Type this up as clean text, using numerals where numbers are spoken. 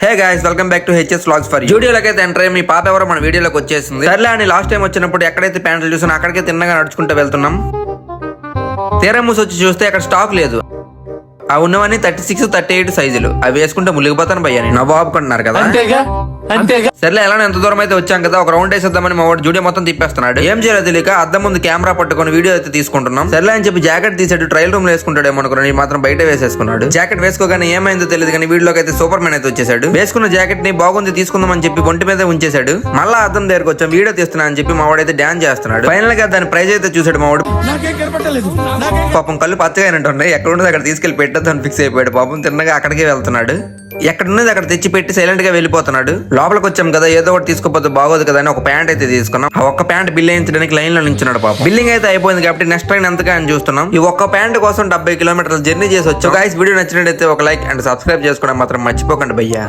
Hey guys welcome back to HS vlogs for you. వీడియోలోకి అయితే enter అయ్యి మీ పాప ఎవరో మన వీడియోలోకి వచ్చేసింది. సర్లే అని లాస్ట్ టైం వచ్చినప్పుడు ఎక్కడైతే ప్యాంట్లు చూసినా అక్కడికే తిన్నగా నడుచుకుంటూ వెళ్తున్నాం. తీరా మూసి వచ్చి చూస్తే అక్కడ స్టాక్ లేదు. ఆ ఉన్నవన్నీ 36, 38 సైజులు. అవి వేసుకుంటే ములిగిపోతాను భయ్యా. నవ్వు ఆపుకుంటున్నారు కదా. సర్లే ఎలా ఎంత దూరం అయితే వచ్చాం కదా, ఒక రౌండ్ వేసేద్దామని మా వాడు జూడియో మొత్తం తిప్పేస్తున్నాడు. ఏం చేయాలో తెలియక అద్దం ముందు కెమెరా పట్టుకొని వీడియో అయితే తీసుకుంటున్నాం. సర్లే అని చెప్పి జాకెట్ తీసాడు. ట్రయల్ రూమ్ లో వేసుకుంటాడేమో అనుకున్నాను, మాత్రం బయట వేసేసుకున్నాడు. జాకెట్ వేసుకోగానే ఏమైందో తెలియదు కానీ వీడియోకి అయితే సూపర్ మ్యాన్ అయితే వచ్చేసాడు. వేసుకున్న జాకెట్ ని బాగుంది తీసుకుందాం అని చెప్పి ఒంటి మీద ఉంచేశాడు. మళ్ళా అద్దం దగ్గరకు వచ్చాం, వీడియో తీస్తున్నా అని చెప్పి మా వాడైతే డాన్స్ చేస్తున్నాడు. ఫైనల్ గా దాని ప్రైజ్ అయితే చూసాడు మా వాడు. పాపం కళ్ళు పచ్చగా అయినట్టున్నాయి. ఎక్కడ ఉన్నది అక్కడ తీసుకెళ్లి పెట్టద్దని ఫిక్స్ అయిపోయాడు. పాపం తిన్నగా అక్కడికే వెళ్తున్నాడు. ఎక్కడున్నది అక్కడ తెచ్చి పెట్టి సైలెంట్ గా వెళ్ళిపోతున్నాడు. లోపలికి వచ్చాం కదా, ఏదో ఒకటి తీసుకోపోతే బాగోదు కదా అని ఒక ప్యాంట్ అయితే తీసుకున్నాం. ఆ ఒక్క ప్యాంట్ బిల్ వేయించడానికి లైన్ లో నించున్నాడు. పాపం బిల్లింగ్ అయితే అయిపోయింది కాబట్టి నెక్స్ట్ ట్రైన్ ఎంతగా అని చూస్తున్నాం. ఈ ఒక్క ప్యాంట్ కోసం 70 కిలోమీటర్ల జర్నీ చేసి వచ్చాం. గైస్ వీడియో నచ్చినట్లయితే ఒక లైక్ అండ్ సబ్స్క్రైబ్ చేసుకోవడం మాత్రం మర్చిపోకండి భయ్యా.